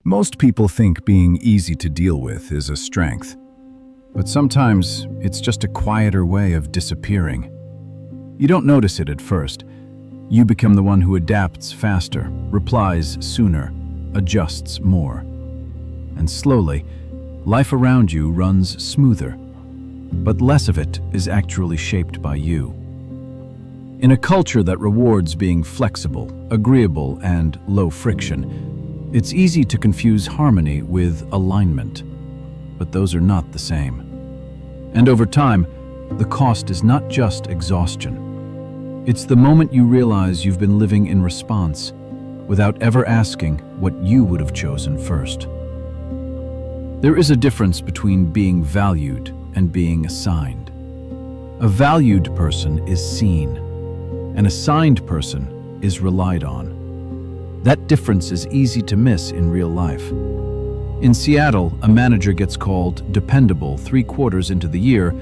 Most people think being easy to deal with is a strength, but sometimes it's just a quieter way of disappearing. You don't notice it at first. You become the one who adapts faster, replies sooner, adjusts more. And slowly, life around you runs smoother, but less of it is actually shaped by you. In a culture that rewards being flexible, agreeable, and low friction, it's easy to confuse harmony with alignment, but those are not the same. And over time, the cost is not just exhaustion. It's the moment you realize you've been living in response without ever asking what you would have chosen first. There is a difference between being valued and being assigned. A valued person is seen. An assigned person is relied on. That difference is easy to miss in real life. In Seattle, a manager gets called dependable 3/4 into the year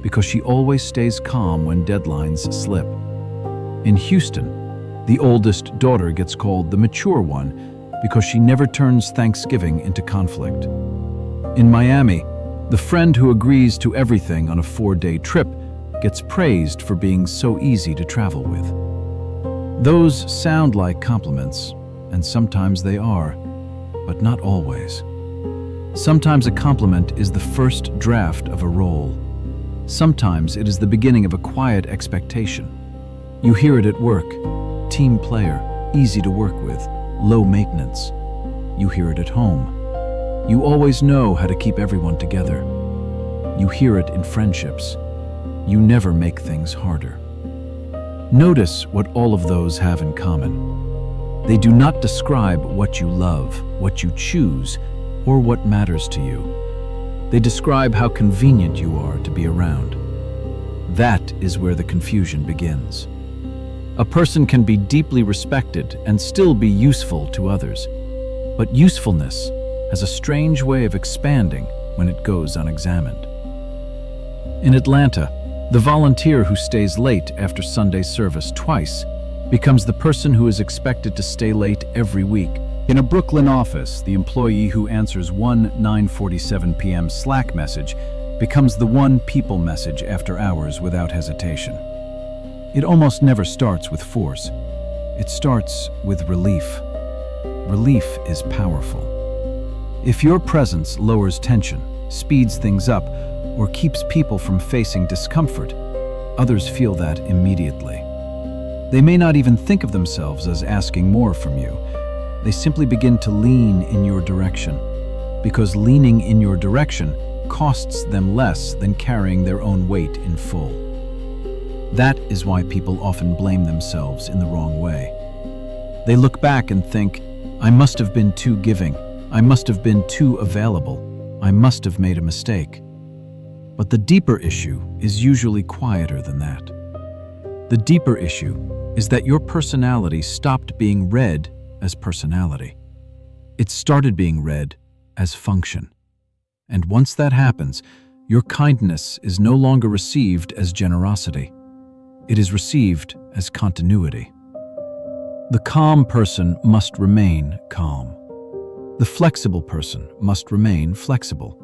because she always stays calm when deadlines slip. In Houston, the oldest daughter gets called the mature one because she never turns Thanksgiving into conflict. In Miami, the friend who agrees to everything on a 4-day trip gets praised for being so easy to travel with. Those sound like compliments, and sometimes they are, but not always. Sometimes a compliment is the first draft of a role. Sometimes it is the beginning of a quiet expectation. You hear it at work: team player, easy to work with, low maintenance. You hear it at home: you always know how to keep everyone together. You hear it in friendships: you never make things harder. Notice what all of those have in common. They do not describe what you love, what you choose, or what matters to you. They describe how convenient you are to be around. That is where the confusion begins. A person can be deeply respected and still be useful to others, but usefulness has a strange way of expanding when it goes unexamined. In Atlanta, the volunteer who stays late after Sunday service twice becomes the person who is expected to stay late every week. In a Brooklyn office, the employee who answers one 9:47 p.m. Slack message becomes the one people message after hours without hesitation. It almost never starts with force. It starts with relief. Relief is powerful. If your presence lowers tension, speeds things up, or keeps people from facing discomfort, others feel that immediately. They may not even think of themselves as asking more from you. They simply begin to lean in your direction, because leaning in your direction costs them less than carrying their own weight in full. That is why people often blame themselves in the wrong way. They look back and think, I must have been too giving, I must have been too available, I must have made a mistake. But the deeper issue is usually quieter than that. The deeper issue is that your personality stopped being read as personality. It started being read as function. And once that happens, your kindness is no longer received as generosity. It is received as continuity. The calm person must remain calm. The flexible person must remain flexible.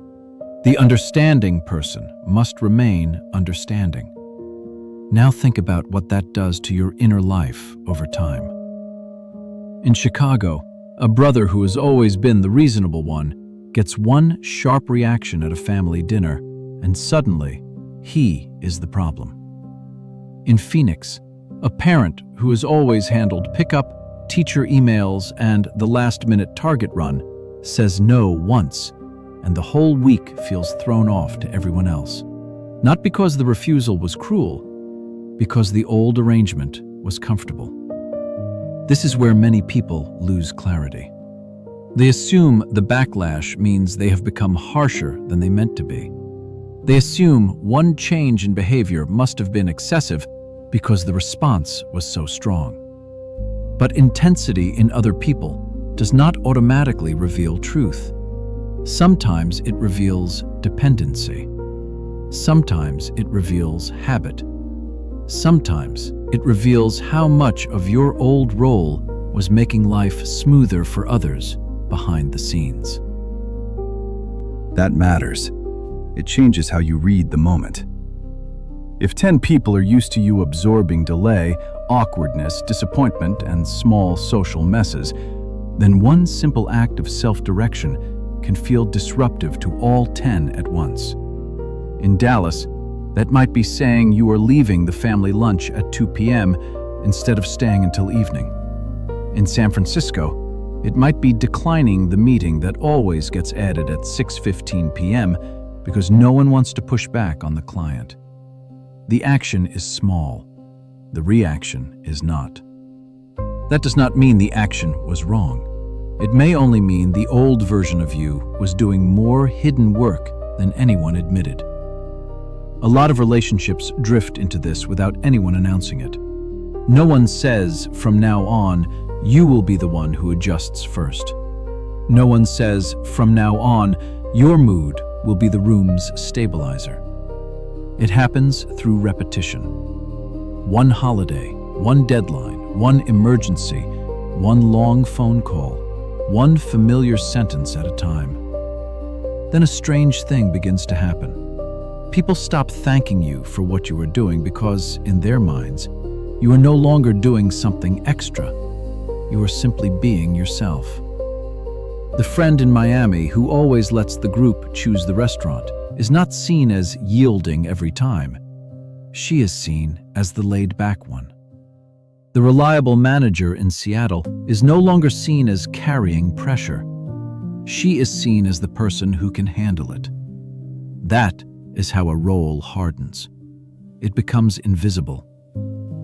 The understanding person must remain understanding. Now think about what that does to your inner life over time. In Chicago, a brother who has always been the reasonable one gets one sharp reaction at a family dinner, and suddenly, he is the problem. In Phoenix, a parent who has always handled pickup, teacher emails, and the last-minute Target run says no once, and the whole week feels thrown off to everyone else. Not because the refusal was cruel, because the old arrangement was comfortable. This is where many people lose clarity. They assume the backlash means they have become harsher than they meant to be. They assume one change in behavior must have been excessive because the response was so strong. But intensity in other people does not automatically reveal truth. Sometimes it reveals dependency. Sometimes it reveals habit. Sometimes it reveals how much of your old role was making life smoother for others behind the scenes. That matters. It changes how you read the moment. If 10 people are used to you absorbing delay, awkwardness, disappointment, and small social messes, then one simple act of self-direction can feel disruptive to all 10 at once. In Dallas, that might be saying you are leaving the family lunch at 2 p.m. instead of staying until evening. In San Francisco, it might be declining the meeting that always gets added at 6:15 p.m. because no one wants to push back on the client. The action is small. The reaction is not. That does not mean the action was wrong. It may only mean the old version of you was doing more hidden work than anyone admitted. A lot of relationships drift into this without anyone announcing it. No one says, from now on, you will be the one who adjusts first. No one says, from now on, your mood will be the room's stabilizer. It happens through repetition. One holiday, one deadline, one emergency, one long phone call, one familiar sentence at a time. Then a strange thing begins to happen. People stop thanking you for what you are doing because, in their minds, you are no longer doing something extra. You are simply being yourself. The friend in Miami who always lets the group choose the restaurant is not seen as yielding every time. She is seen as the laid-back one. The reliable manager in Seattle is no longer seen as carrying pressure. She is seen as the person who can handle it. That is how a role hardens. It becomes invisible.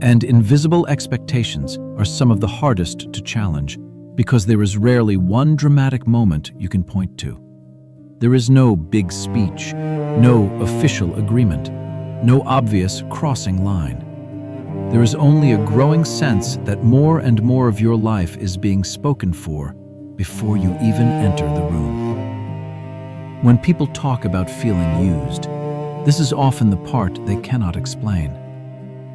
And invisible expectations are some of the hardest to challenge because there is rarely one dramatic moment you can point to. There is no big speech, no official agreement, no obvious crossing line. There is only a growing sense that more and more of your life is being spoken for before you even enter the room. When people talk about feeling used, this is often the part they cannot explain.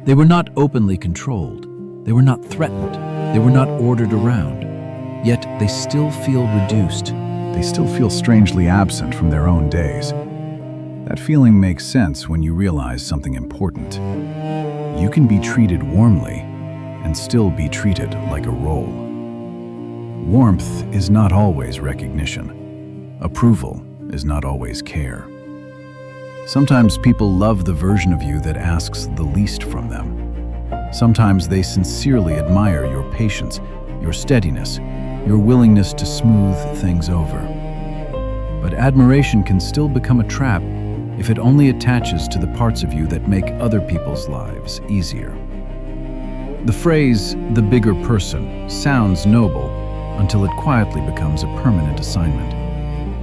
They were not openly controlled, they were not threatened, they were not ordered around, yet they still feel reduced. They still feel strangely absent from their own days. That feeling makes sense when you realize something important. You can be treated warmly and still be treated like a role. Warmth is not always recognition. Approval is not always care. Sometimes people love the version of you that asks the least from them. Sometimes they sincerely admire your patience, your steadiness, your willingness to smooth things over. But admiration can still become a trap if it only attaches to the parts of you that make other people's lives easier. The phrase, the bigger person, sounds noble until it quietly becomes a permanent assignment.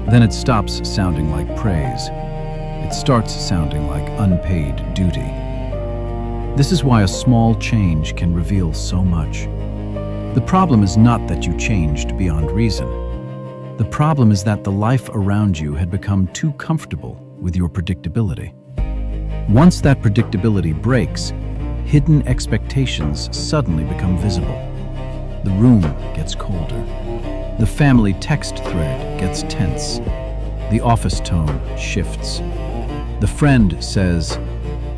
Then it stops sounding like praise. It starts sounding like unpaid duty. This is why a small change can reveal so much. The problem is not that you changed beyond reason. The problem is that the life around you had become too comfortable with your predictability. Once that predictability breaks, hidden expectations suddenly become visible. The room gets colder. The family text thread gets tense. The office tone shifts. The friend says,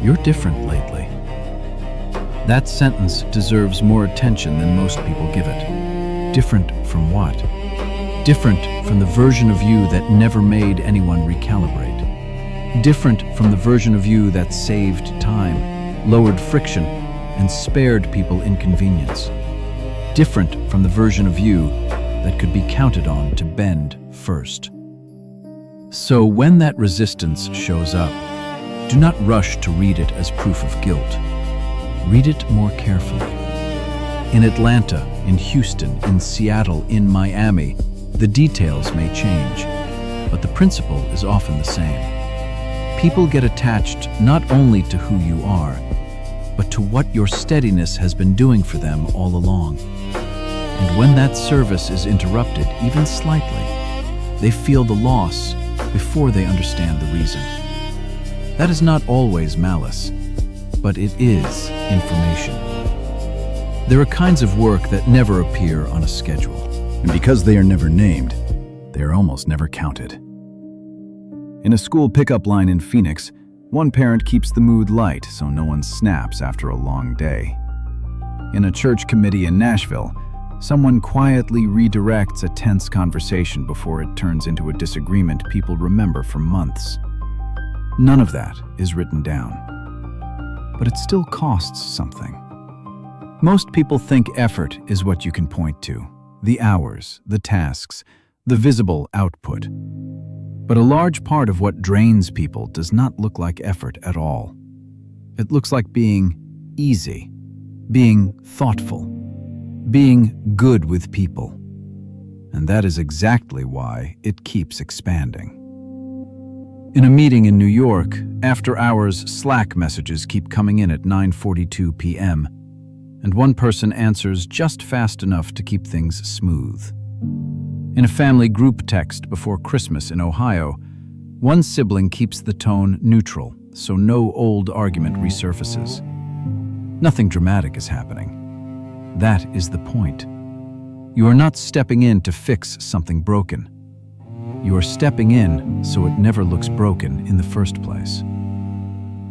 "You're different lately." That sentence deserves more attention than most people give it. Different from what? Different from the version of you that never made anyone recalibrate. Different from the version of you that saved time, lowered friction, and spared people inconvenience. Different from the version of you that could be counted on to bend first. So when that resistance shows up, do not rush to read it as proof of guilt. Read it more carefully. In Atlanta, in Houston, in Seattle, in Miami, the details may change, but the principle is often the same. People get attached not only to who you are, but to what your steadiness has been doing for them all along. And when that service is interrupted, even slightly, they feel the loss before they understand the reason. That is not always malice, but it is information. There are kinds of work that never appear on a schedule. And because they are never named, they are almost never counted. In a school pickup line in Phoenix, one parent keeps the mood light so no one snaps after a long day. In a church committee in Nashville, someone quietly redirects a tense conversation before it turns into a disagreement people remember for months. None of that is written down, but it still costs something. Most people think effort is what you can point to, the hours, the tasks, the visible output. But a large part of what drains people does not look like effort at all. It looks like being easy, being thoughtful, being good with people. And that is exactly why it keeps expanding. In a meeting in New York, after-hours Slack messages keep coming in at 9:42 p.m., and one person answers just fast enough to keep things smooth. In a family group text before Christmas in Ohio, one sibling keeps the tone neutral, so no old argument resurfaces. Nothing dramatic is happening. That is the point. You are not stepping in to fix something broken. You are stepping in so it never looks broken in the first place.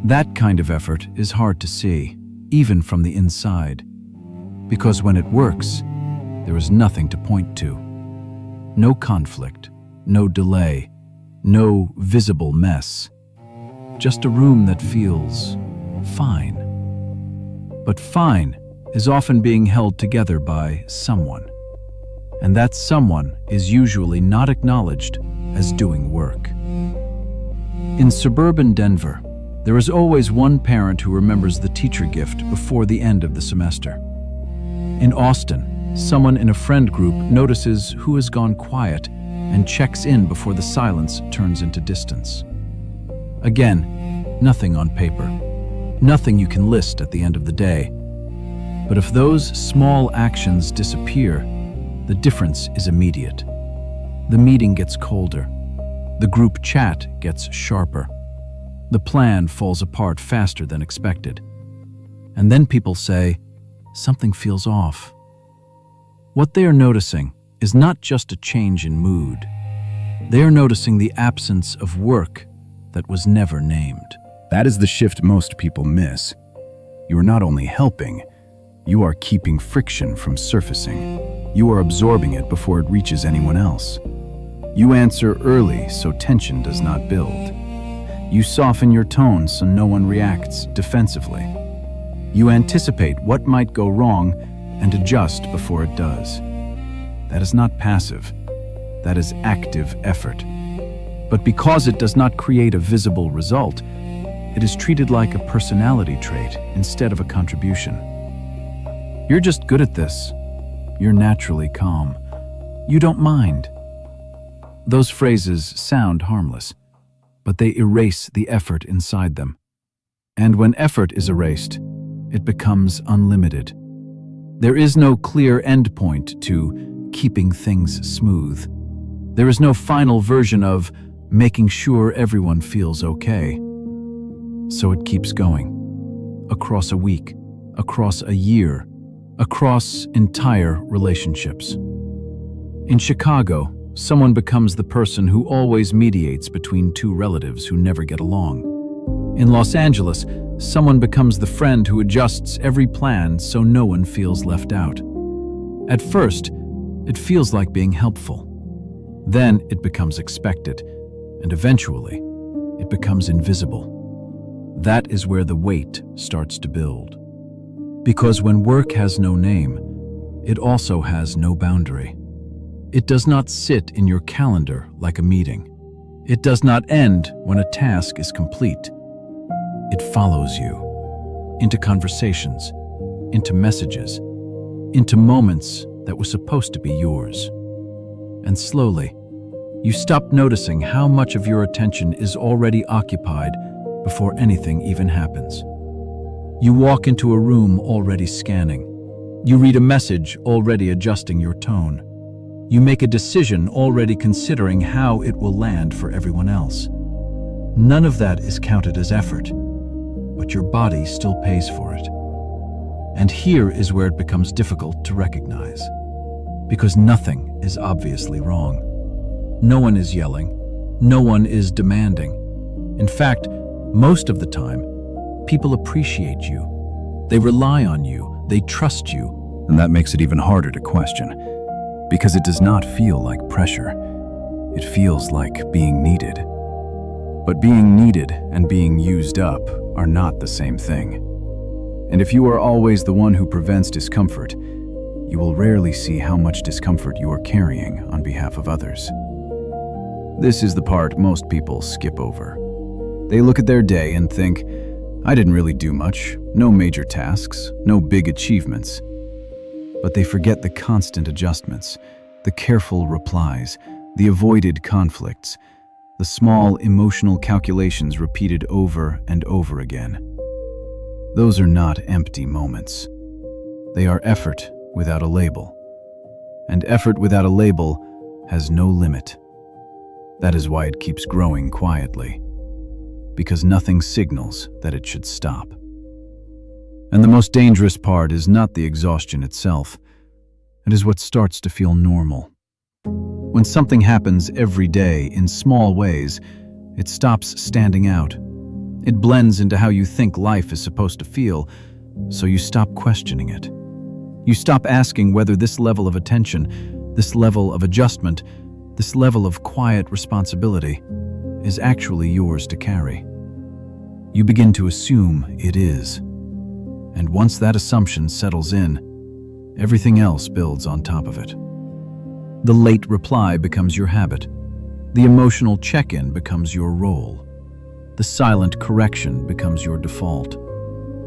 That kind of effort is hard to see, even from the inside, because when it works, there is nothing to point to. No conflict, no delay, no visible mess. Just a room that feels fine. But fine is often being held together by someone. And that someone is usually not acknowledged as doing work. In suburban Denver, there is always one parent who remembers the teacher gift before the end of the semester. In Austin, someone in a friend group notices who has gone quiet and checks in before the silence turns into distance. Again, nothing on paper, nothing you can list at the end of the day. But if those small actions disappear, the difference is immediate. The meeting gets colder. The group chat gets sharper. The plan falls apart faster than expected. And then people say, something feels off. What they are noticing is not just a change in mood. They are noticing the absence of work that was never named. That is the shift most people miss. You are not only helping, you are keeping friction from surfacing. You are absorbing it before it reaches anyone else. You answer early so tension does not build. You soften your tone so no one reacts defensively. You anticipate what might go wrong and adjust before it does. That is not passive. That is active effort. But because it does not create a visible result, it is treated like a personality trait instead of a contribution. You're just good at this. You're naturally calm. You don't mind. Those phrases sound harmless, but they erase the effort inside them. And when effort is erased, it becomes unlimited. There is no clear endpoint to keeping things smooth. There is no final version of making sure everyone feels okay. So it keeps going. Across a week, across a year, across entire relationships. In Chicago, someone becomes the person who always mediates between two relatives who never get along. In Los Angeles, someone becomes the friend who adjusts every plan so no one feels left out. At first, it feels like being helpful. Then it becomes expected, and eventually, it becomes invisible. That is where the weight starts to build. Because when work has no name, it also has no boundary. It does not sit in your calendar like a meeting. It does not end when a task is complete. It follows you into conversations, into messages, into moments that were supposed to be yours. And slowly, you stop noticing how much of your attention is already occupied before anything even happens. You walk into a room already scanning. You read a message already adjusting your tone. You make a decision already considering how it will land for everyone else. None of that is counted as effort, but your body still pays for it. And here is where it becomes difficult to recognize, because nothing is obviously wrong. No one is yelling. No one is demanding. In fact, most of the time, people appreciate you. They rely on you. They trust you. And that makes it even harder to question, because it does not feel like pressure. It feels like being needed. But being needed and being used up are not the same thing. And if you are always the one who prevents discomfort, you will rarely see how much discomfort you are carrying on behalf of others. This is the part most people skip over. They look at their day and think, I didn't really do much, no major tasks, no big achievements. But they forget the constant adjustments, the careful replies, the avoided conflicts, the small emotional calculations repeated over and over again. Those are not empty moments. They are effort without a label. And effort without a label has no limit. That is why it keeps growing quietly, because nothing signals that it should stop. And the most dangerous part is not the exhaustion itself. It is what starts to feel normal. When something happens every day in small ways, it stops standing out. It blends into how you think life is supposed to feel, so you stop questioning it. You stop asking whether this level of attention, this level of adjustment, this level of quiet responsibility is actually yours to carry. You begin to assume it is. And once that assumption settles in, everything else builds on top of it. The late reply becomes your habit. The emotional check-in becomes your role. The silent correction becomes your default.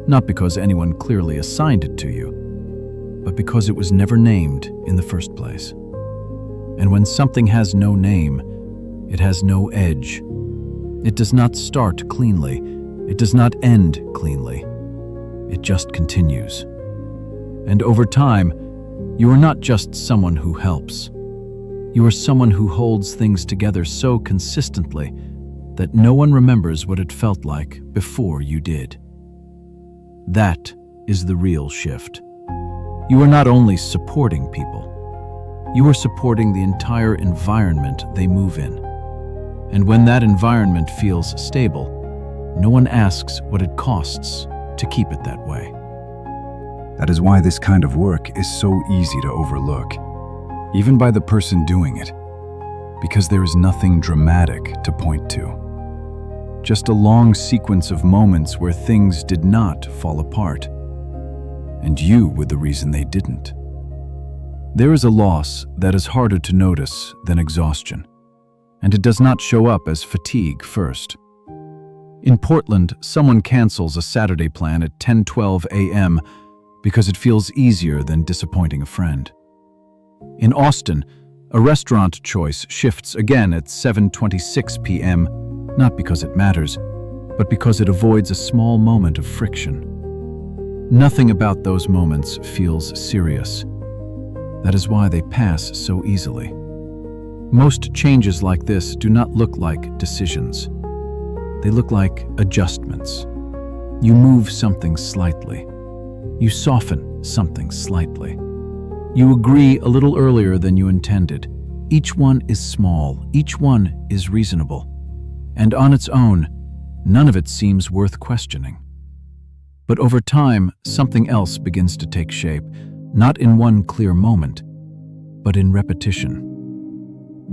Not because anyone clearly assigned it to you, but because it was never named in the first place. And when something has no name, it has no edge. It does not start cleanly. It does not end cleanly. It just continues. And over time, you are not just someone who helps. You are someone who holds things together so consistently that no one remembers what it felt like before you did. That is the real shift. You are not only supporting people, you are supporting the entire environment they move in. And when that environment feels stable, no one asks what it costs to keep it that way. That is why this kind of work is so easy to overlook, even by the person doing it, because there is nothing dramatic to point to. Just a long sequence of moments where things did not fall apart, and you were the reason they didn't. There is a loss that is harder to notice than exhaustion, and it does not show up as fatigue first. In Portland, someone cancels a Saturday plan at 10:12 a.m. because it feels easier than disappointing a friend. In Austin, a restaurant choice shifts again at 7:26 p.m., not because it matters, but because it avoids a small moment of friction. Nothing about those moments feels serious. That is why they pass so easily. Most changes like this do not look like decisions. They look like adjustments. You move something slightly. You soften something slightly. You agree a little earlier than you intended. Each one is small. Each one is reasonable. And on its own, none of it seems worth questioning. But over time, something else begins to take shape, not in one clear moment, but in repetition.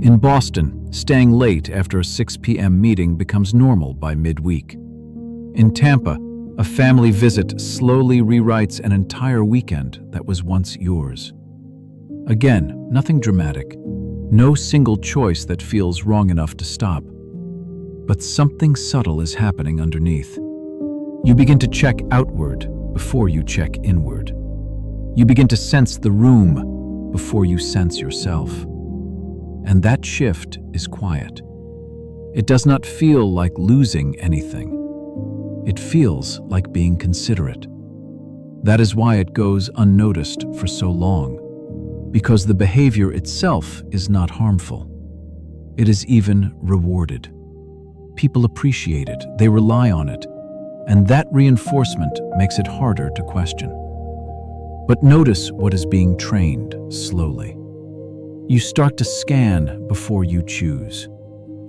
In Boston, staying late after a 6 p.m. meeting becomes normal by midweek. In Tampa, a family visit slowly rewrites an entire weekend that was once yours. Again, nothing dramatic, no single choice that feels wrong enough to stop. But something subtle is happening underneath. You begin to check outward before you check inward. You begin to sense the room before you sense yourself. And that shift is quiet. It does not feel like losing anything. It feels like being considerate. That is why it goes unnoticed for so long, because the behavior itself is not harmful. It is even rewarded. People appreciate it, they rely on it, and that reinforcement makes it harder to question. But notice what is being trained slowly. You start to scan before you choose.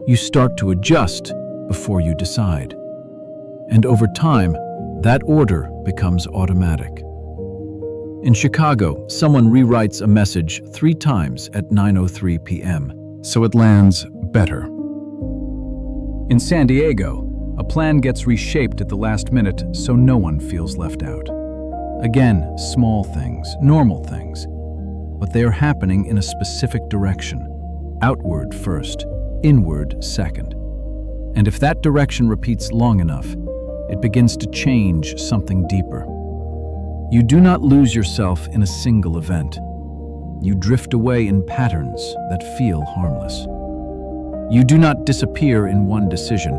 You start to adjust before you decide. And over time, that order becomes automatic. In Chicago, someone rewrites a message 3 times at 9:03 p.m. So it lands better. In San Diego, a plan gets reshaped at the last minute so no one feels left out. Again, small things, normal things, but they are happening in a specific direction. Outward first, inward second. And if that direction repeats long enough, it begins to change something deeper. You do not lose yourself in a single event. You drift away in patterns that feel harmless. You do not disappear in one decision.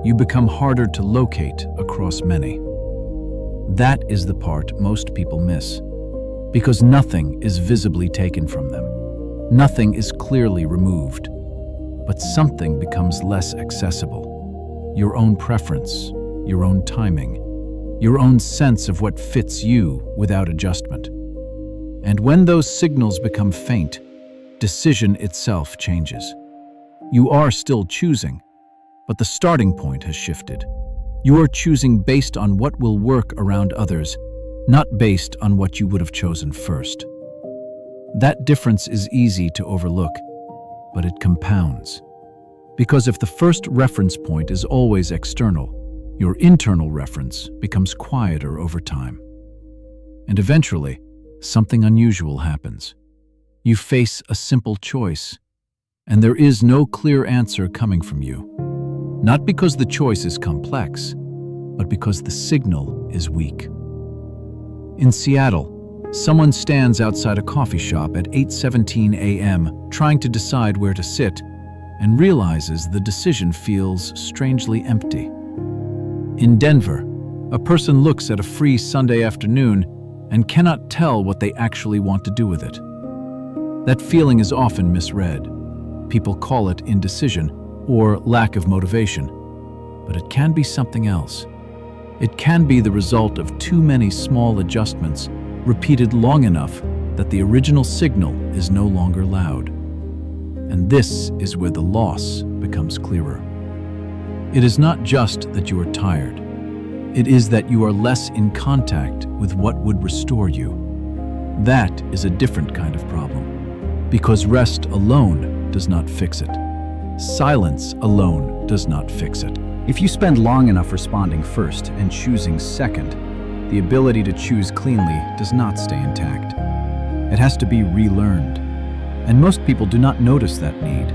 You become harder to locate across many. That is the part most people miss, because nothing is visibly taken from them. Nothing is clearly removed, but something becomes less accessible. Your own preference, your own timing, your own sense of what fits you without adjustment. And when those signals become faint, decision itself changes. You are still choosing, but the starting point has shifted. You are choosing based on what will work around others, not based on what you would have chosen first. That difference is easy to overlook, but it compounds. Because if the first reference point is always external, your internal reference becomes quieter over time. And eventually, something unusual happens. You face a simple choice, and there is no clear answer coming from you. Not because the choice is complex, but because the signal is weak. In Seattle, someone stands outside a coffee shop at 8:17 a.m. trying to decide where to sit and realizes the decision feels strangely empty. In Denver, a person looks at a free Sunday afternoon and cannot tell what they actually want to do with it. That feeling is often misread. People call it indecision or lack of motivation, but it can be something else. It can be the result of too many small adjustments repeated long enough that the original signal is no longer loud. And this is where the loss becomes clearer. It is not just that you are tired. It is that you are less in contact with what would restore you. That is a different kind of problem, because rest alone does not fix it. Silence alone does not fix it. If you spend long enough responding first and choosing second, the ability to choose cleanly does not stay intact. It has to be relearned. And most people do not notice that need.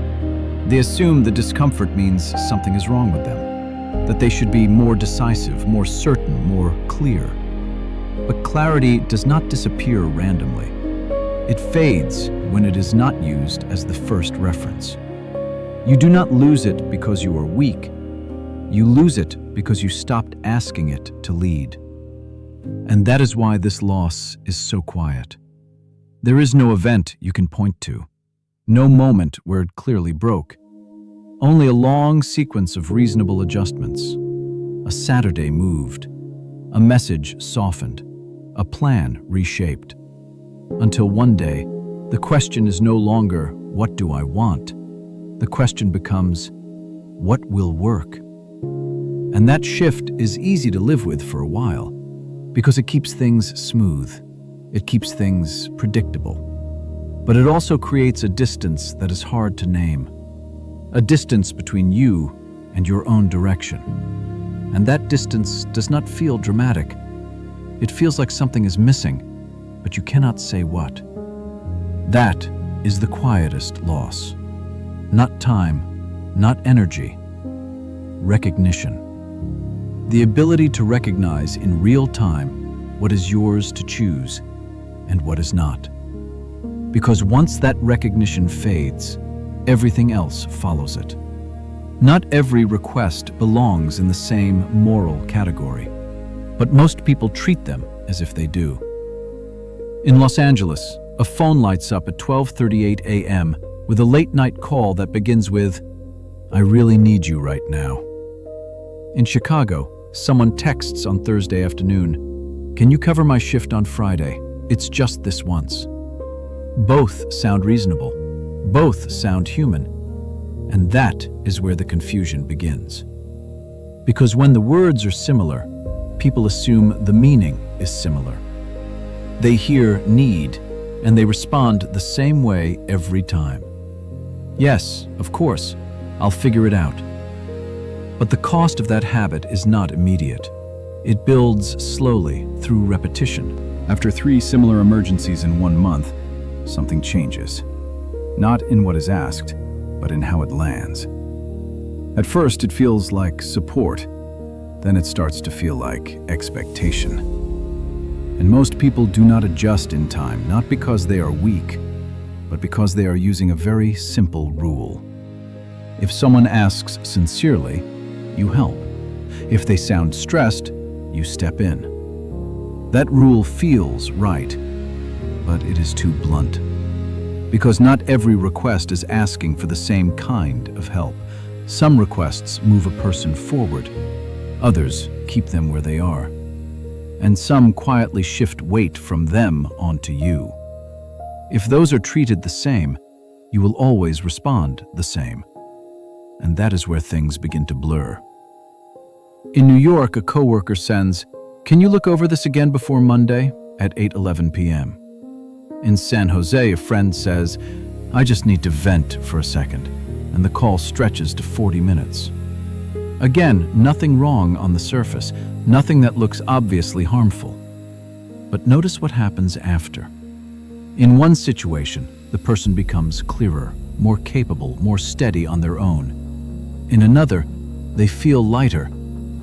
They assume the discomfort means something is wrong with them, that they should be more decisive, more certain, more clear. But clarity does not disappear randomly. It fades when it is not used as the first reference. You do not lose it because you are weak. You lose it because you stopped asking it to lead. And that is why this loss is so quiet. There is no event you can point to, no moment where it clearly broke. Only a long sequence of reasonable adjustments. A Saturday moved, a message softened, a plan reshaped. Until one day, the question is no longer, what do I want? The question becomes, what will work? And that shift is easy to live with for a while, because it keeps things smooth. It keeps things predictable. But it also creates a distance that is hard to name. A distance between you and your own direction. And that distance does not feel dramatic. It feels like something is missing, but you cannot say what. That is the quietest loss. Not time, not energy. Recognition. The ability to recognize in real time what is yours to choose and what is not. Because once that recognition fades, everything else follows it. Not every request belongs in the same moral category, but most people treat them as if they do. In Los Angeles, a phone lights up at 12:38 a.m. with a late-night call that begins with, "I really need you right now." In Chicago, someone texts on Thursday afternoon, "Can you cover my shift on Friday? It's just this once." Both sound reasonable. Both sound human, and that is where the confusion begins. Because when the words are similar, people assume the meaning is similar. They hear need, and they respond the same way every time. Yes, of course, I'll figure it out. But the cost of that habit is not immediate. It builds slowly through repetition. After 3 similar emergencies in 1 month, something changes. Not in what is asked, but in how it lands. At first, it feels like support. Then it starts to feel like expectation. And most people do not adjust in time, not because they are weak, but because they are using a very simple rule. If someone asks sincerely, you help. If they sound stressed, you step in. That rule feels right, but it is too blunt. Because not every request is asking for the same kind of help. Some requests move a person forward, others keep them where they are, and some quietly shift weight from them onto you. If those are treated the same, you will always respond the same. And that is where things begin to blur. In New York, a coworker sends, "Can you look over this again before Monday?" at 8:11 p.m. In San Jose, a friend says, "I just need to vent for a second," and the call stretches to 40 minutes. Again, nothing wrong on the surface, nothing that looks obviously harmful. But notice what happens after. In one situation, the person becomes clearer, more capable, more steady on their own. In another, they feel lighter,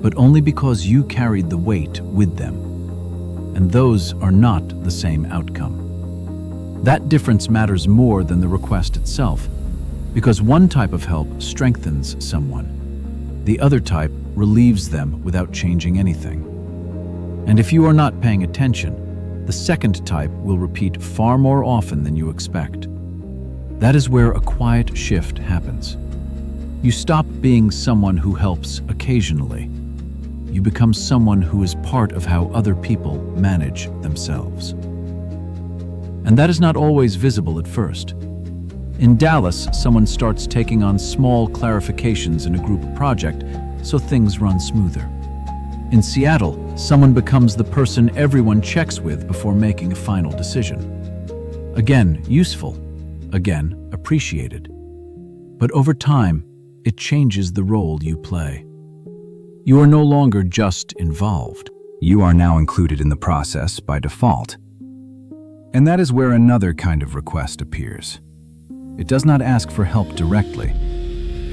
but only because you carried the weight with them. And those are not the same outcome. That difference matters more than the request itself, because one type of help strengthens someone. The other type relieves them without changing anything. And if you are not paying attention, the second type will repeat far more often than you expect. That is where a quiet shift happens. You stop being someone who helps occasionally. You become someone who is part of how other people manage themselves. And that is not always visible at first. In Dallas, someone starts taking on small clarifications in a group project so things run smoother. In Seattle, someone becomes the person everyone checks with before making a final decision. Again, useful. Again, appreciated. But over time, it changes the role you play. You are no longer just involved. You are now included in the process by default. And that is where another kind of request appears. It does not ask for help directly.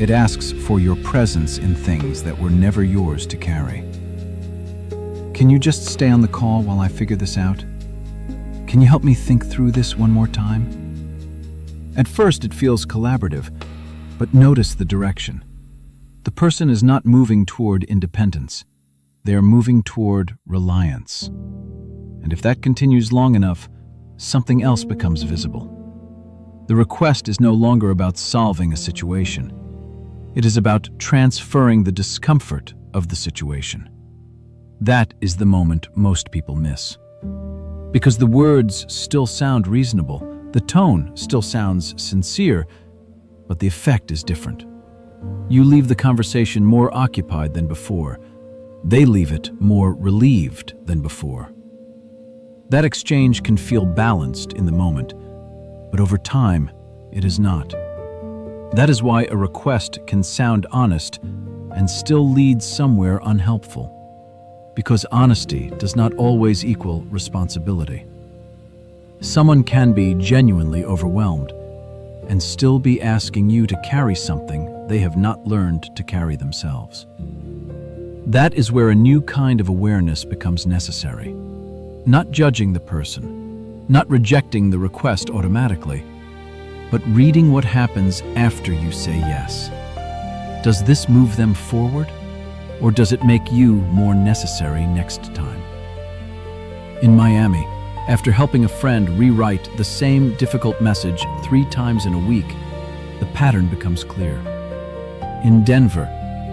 It asks for your presence in things that were never yours to carry. Can you just stay on the call while I figure this out? Can you help me think through this one more time? At first, it feels collaborative, but notice the direction. The person is not moving toward independence. They are moving toward reliance. And if that continues long enough, something else becomes visible. The request is no longer about solving a situation. It is about transferring the discomfort of the situation. That is the moment most people miss. Because the words still sound reasonable, the tone still sounds sincere, but the effect is different. You leave the conversation more occupied than before. They leave it more relieved than before. That exchange can feel balanced in the moment, but over time, it is not. That is why a request can sound honest and still lead somewhere unhelpful. Because honesty does not always equal responsibility. Someone can be genuinely overwhelmed and still be asking you to carry something they have not learned to carry themselves. That is where a new kind of awareness becomes necessary. Not judging the person, not rejecting the request automatically, but reading what happens after you say yes. Does this move them forward, or does it make you more necessary next time? In Miami, after helping a friend rewrite the same difficult message 3 times in a week, the pattern becomes clear. In Denver,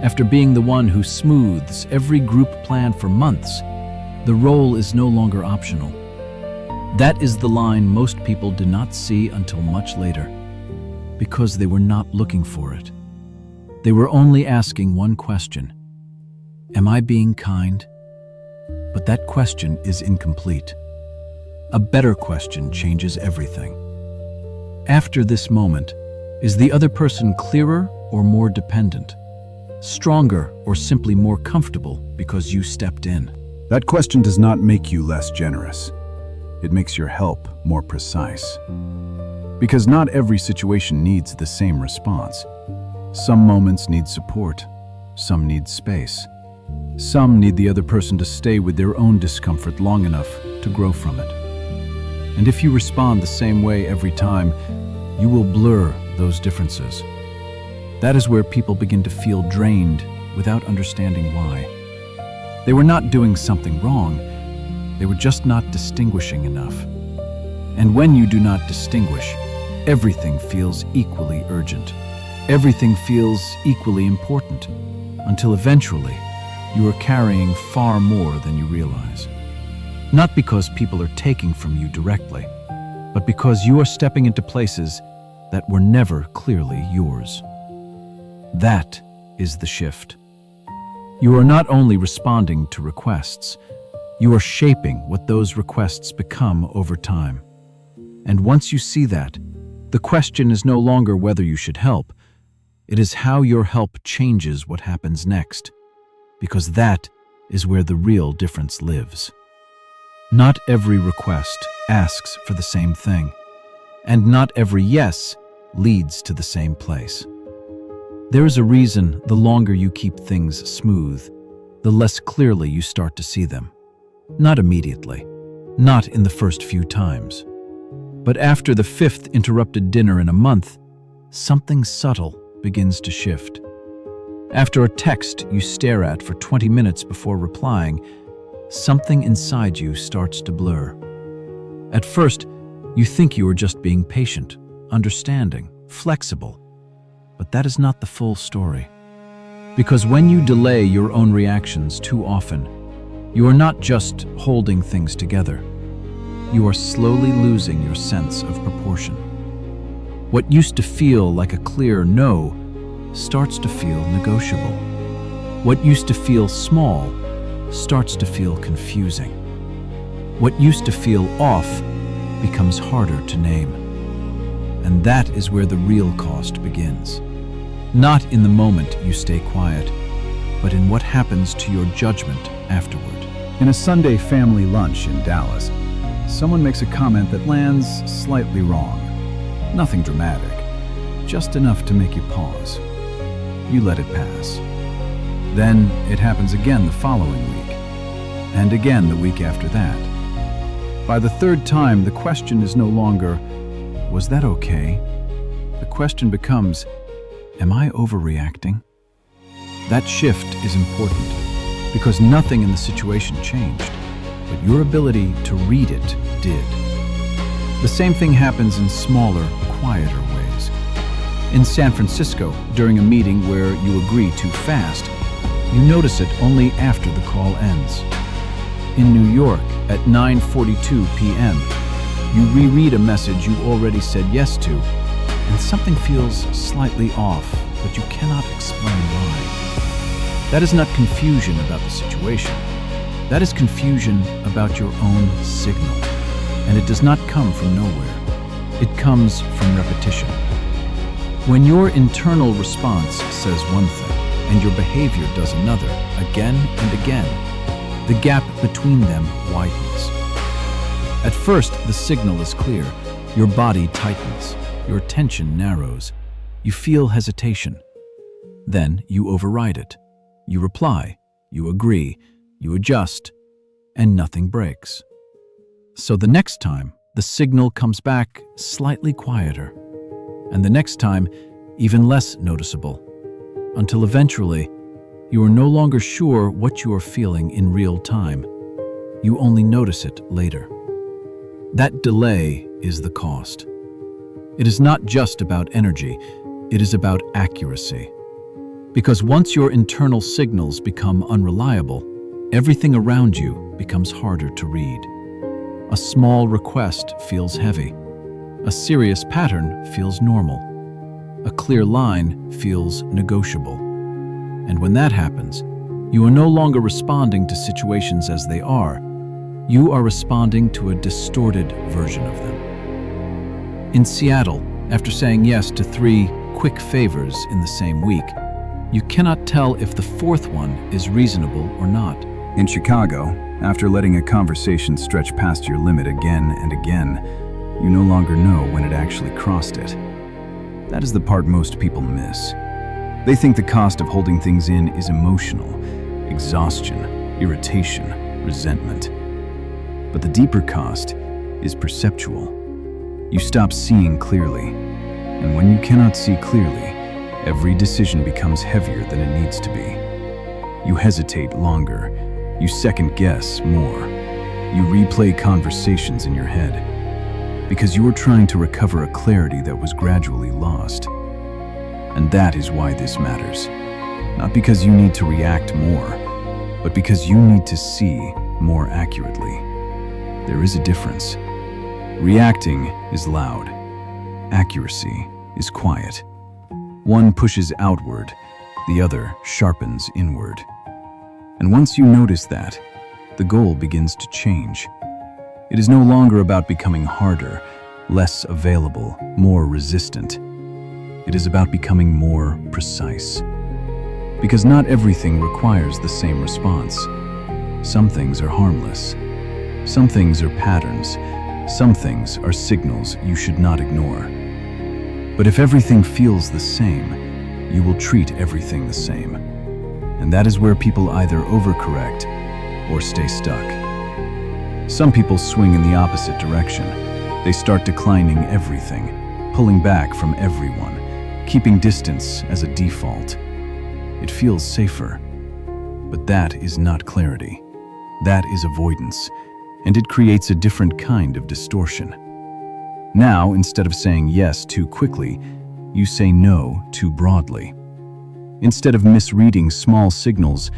after being the one who smooths every group plan for months, the role is no longer optional. That is the line most people do not see until much later. because they were not looking for it. They were only asking one question: am I being kind? But that question is incomplete. A better question changes everything. After this moment, is the other person clearer or more dependent? Stronger or simply more comfortable because you stepped in? That question does not make you less generous. It makes your help more precise. Because not every situation needs the same response. Some moments need support, some need space. Some need the other person to stay with their own discomfort long enough to grow from it. And if you respond the same way every time, you will blur those differences. That is where people begin to feel drained without understanding why. They were not doing something wrong, they were just not distinguishing enough. And when you do not distinguish, everything feels equally urgent. Everything feels equally important, until eventually you are carrying far more than you realize. Not because people are taking from you directly, but because you are stepping into places that were never clearly yours. That is the shift. You are not only responding to requests, you are shaping what those requests become over time. And once you see that, the question is no longer whether you should help, it is how your help changes what happens next, because that is where the real difference lives. Not every request asks for the same thing, and not every yes leads to the same place. There is a reason the longer you keep things smooth, the less clearly you start to see them. Not immediately, not in the first few times. But after the 5th interrupted dinner in a month, something subtle begins to shift. After a text you stare at for 20 minutes before replying, something inside you starts to blur. At first, you think you are just being patient, understanding, flexible. But that is not the full story. Because when you delay your own reactions too often, you are not just holding things together. You are slowly losing your sense of proportion. What used to feel like a clear no starts to feel negotiable. What used to feel small starts to feel confusing. What used to feel off becomes harder to name. And that is where the real cost begins. Not in the moment you stay quiet, but in what happens to your judgment afterward. In a Sunday family lunch in Dallas, someone makes a comment that lands slightly wrong. Nothing dramatic, just enough to make you pause. You let it pass. Then it happens again the following week, and again the week after that. By the 3rd time, the question is no longer, was that okay? The question becomes, am I overreacting? That shift is important, because nothing in the situation changed, but your ability to read it did. The same thing happens in smaller, quieter ways. In San Francisco, during a meeting where you agree too fast, you notice it only after the call ends. In New York, at 9:42 p.m., you reread a message you already said yes to, and something feels slightly off, but you cannot explain why. That is not confusion about the situation. That is confusion about your own signal. And it does not come from nowhere. It comes from repetition. When your internal response says one thing and your behavior does another, again and again, the gap between them widens. At first, the signal is clear. Your body tightens. Your attention narrows. You feel hesitation. Then you override it. You reply. You agree. You adjust. And nothing breaks. So the next time, the signal comes back slightly quieter. And the next time, even less noticeable. Until eventually, you are no longer sure what you are feeling in real time. You only notice it later. That delay is the cost. It is not just about energy, it is about accuracy. Because once your internal signals become unreliable, everything around you becomes harder to read. A small request feels heavy. A serious pattern feels normal. a clear line feels negotiable. And when that happens, you are no longer responding to situations as they are. You are responding to a distorted version of them. In Seattle, after saying yes to 3 quick favors in the same week, you cannot tell if the 4th one is reasonable or not. In Chicago, after letting a conversation stretch past your limit again and again, you no longer know when it actually crossed it. That is the part most people miss. They think the cost of holding things in is emotional, exhaustion, irritation, resentment. But the deeper cost is perceptual. You stop seeing clearly, and when you cannot see clearly, every decision becomes heavier than it needs to be. You hesitate longer, you second-guess more, you replay conversations in your head, because you are trying to recover a clarity that was gradually lost. And that is why this matters. Not because you need to react more, but because you need to see more accurately. There is a difference. Reacting is loud. Accuracy is quiet. One pushes outward, the other sharpens inward. And once you notice that, the goal begins to change. It is no longer about becoming harder, less available, more resistant. It is about becoming more precise. Because not everything requires the same response. Some things are harmless. Some things are patterns. Some things are signals you should not ignore. But if everything feels the same, you will treat everything the same. And that is where people either overcorrect or stay stuck. Some people swing in the opposite direction. They start declining everything, pulling back from everyone, keeping distance as a default. It feels safer. But that is not clarity. That is avoidance, and it creates a different kind of distortion. Now, instead of saying yes too quickly, you say no too broadly. Instead of misreading small signals,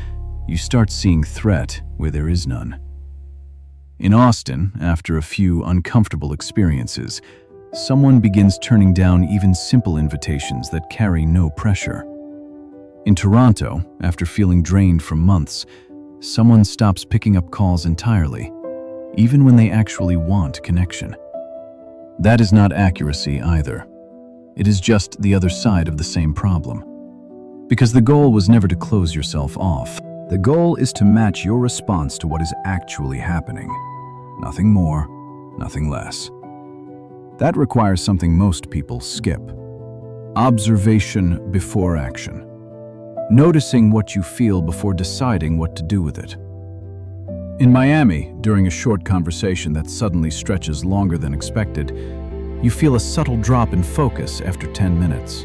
you start seeing threat where there is none. In Austin, after a few uncomfortable experiences, someone begins turning down even simple invitations that carry no pressure. In Toronto, after feeling drained for months, someone stops picking up calls entirely, even when they actually want connection. That is not accuracy either. It is just the other side of the same problem. Because the goal was never to close yourself off. The goal is to match your response to what is actually happening. Nothing more, nothing less. That requires something most people skip. Observation before action. Noticing what you feel before deciding what to do with it. In Miami, during a short conversation that suddenly stretches longer than expected, you feel a subtle drop in focus after 10 minutes.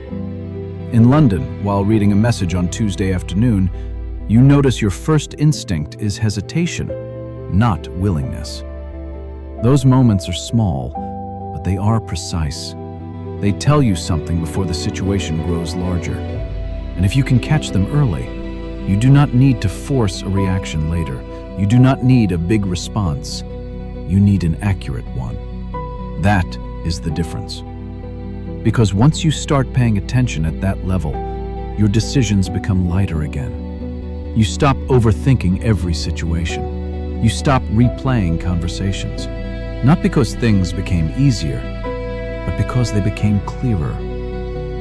In London, while reading a message on Tuesday afternoon, you notice your first instinct is hesitation, not willingness. Those moments are small, but they are precise. They tell you something before the situation grows larger. And if you can catch them early, you do not need to force a reaction later. You do not need a big response. You need an accurate one. That is the difference. Because once you start paying attention at that level, your decisions become lighter again. You stop overthinking every situation. You stop replaying conversations. Not because things became easier, but because they became clearer.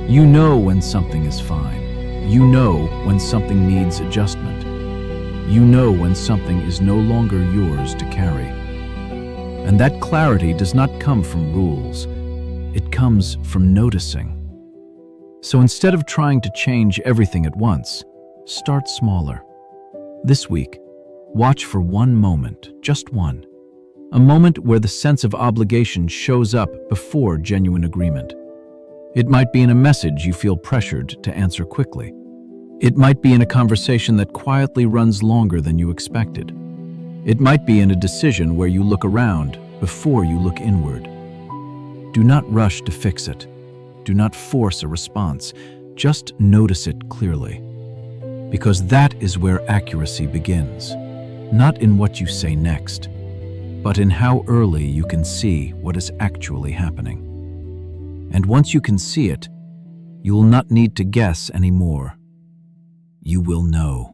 You know when something is fine. You know when something needs adjustment. You know when something is no longer yours to carry. And that clarity does not come from rules. It comes from noticing. So instead of trying to change everything at once, start smaller. This week, watch for one moment, just one. A moment where the sense of obligation shows up before genuine agreement. It might be in a message you feel pressured to answer quickly. It might be in a conversation that quietly runs longer than you expected. It might be in a decision where you look around before you look inward. Do not rush to fix it. Do not force a response. Just notice it clearly. Because that is where accuracy begins. Not in what you say next, but in how early you can see what is actually happening. And once you can see it, You will not need to guess anymore. You will know.